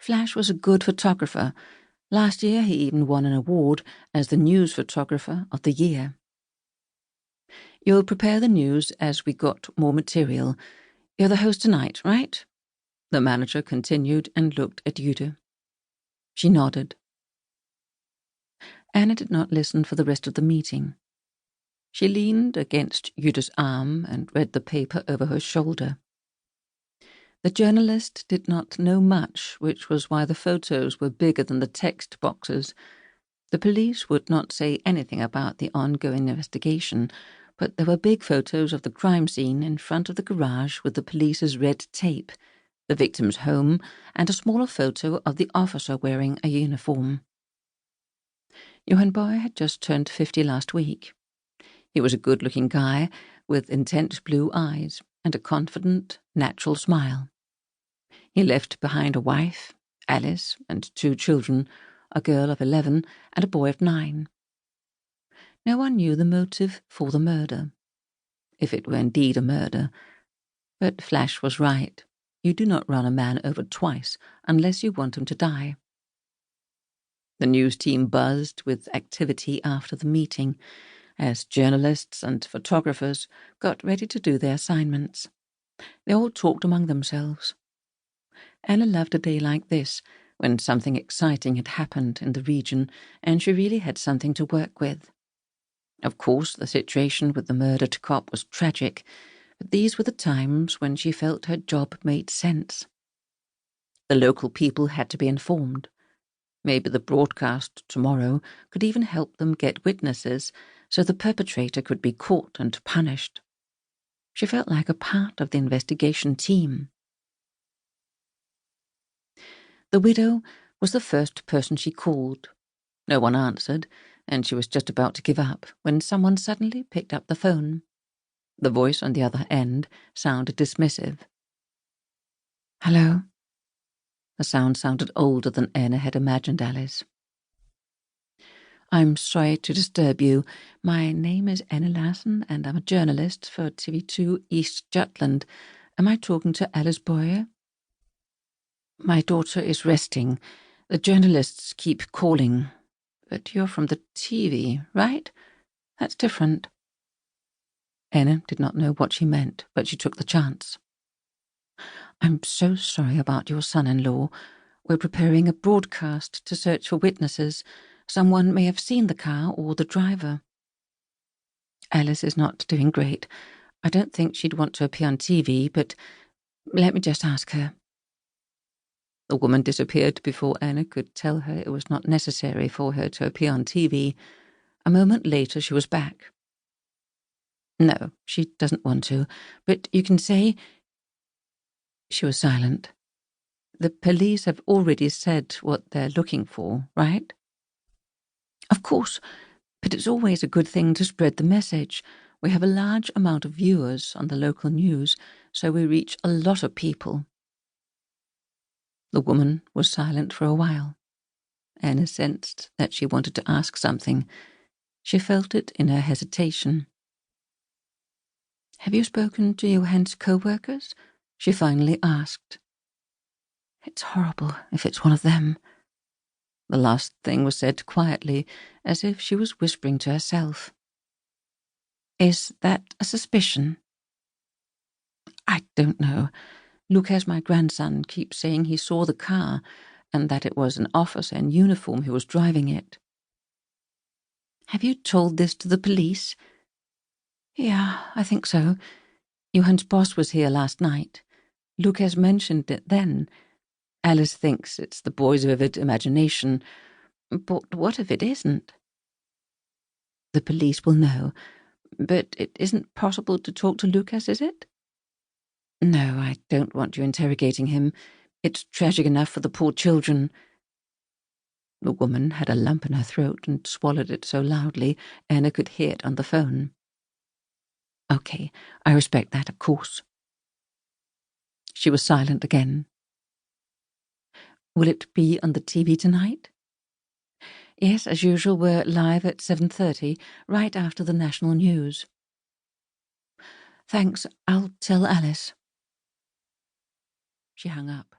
Flash was a good photographer. Last year he even won an award as the News Photographer of the Year. You'll prepare the news as we got more material. You're the host tonight, right? The manager continued and looked at Jytte. She nodded. Anna did not listen for the rest of the meeting. She leaned against Jytte's arm and read the paper over her shoulder. The journalist did not know much, which was why the photos were bigger than the text boxes. The police would not say anything about the ongoing investigation, but there were big photos of the crime scene in front of the garage with the police's red tape, the victim's home, and a smaller photo of the officer wearing a uniform. Johan Boje had just turned 50 last week. He was a good-looking guy with intense blue eyes and a confident, natural smile. He left behind a wife, Alice, and 2 children, a girl of 11 and a boy of 9. No one knew the motive for the murder, if it were indeed a murder. But Flash was right. You do not run a man over twice unless you want him to die. The news team buzzed with activity after the meeting, as journalists and photographers got ready to do their assignments. They all talked among themselves. Anna loved a day like this, when something exciting had happened in the region and she really had something to work with. Of course, the situation with the murdered cop was tragic, but these were the times when she felt her job made sense. The local people had to be informed. Maybe the broadcast tomorrow could even help them get witnesses so the perpetrator could be caught and punished. She felt like a part of the investigation team. The widow was the first person she called. No one answered, and she was just about to give up when someone suddenly picked up the phone. The voice on the other end sounded dismissive. "Hello?" The sound sounded older than Anna had imagined Alice. "I'm sorry to disturb you. My name is Anna Larsen, and I'm a journalist for TV2 East Jutland. Am I talking to Alice Boje? My daughter is resting. The journalists keep calling. But you're from the TV, right? That's different." Anna did not know what she meant, but she took the chance. "I'm so sorry about your son-in-law. We're preparing a broadcast to search for witnesses. Someone may have seen the car or the driver. Alice is not doing great. I don't think she'd want to appear on TV, but let me just ask her." The woman disappeared before Anna could tell her it was not necessary for her to appear on TV. A moment later she was back. "No, she doesn't want to, but you can say—" She was silent. "The police have already said what they're looking for, right?" "Of course, but it's always a good thing to spread the message. We have a large amount of viewers on the local news, so we reach a lot of people." The woman was silent for a while. Anna sensed that she wanted to ask something. She felt it in her hesitation. "Have you spoken to Johan's co-workers?" she finally asked. "It's horrible if it's one of them." The last thing was said quietly, as if she was whispering to herself. "Is that a suspicion?" "I don't know. Lucas, my grandson, keeps saying he saw the car and that it was an officer in uniform who was driving it." "Have you told this to the police?" "Yeah, I think so. Johan's boss was here last night. Lucas mentioned it then. Alice thinks it's the boy's vivid imagination, but what if it isn't?" "The police will know, but it isn't possible to talk to Lucas, is it?" "No, I don't want you interrogating him. It's tragic enough for the poor children." The woman had a lump in her throat and swallowed it so loudly Anna could hear it on the phone. "Okay, I respect that, of course." She was silent again. "Will it be on the TV tonight?" "Yes, as usual, we're live at 7:30, right after the national news." "Thanks, I'll tell Alice." She hung up.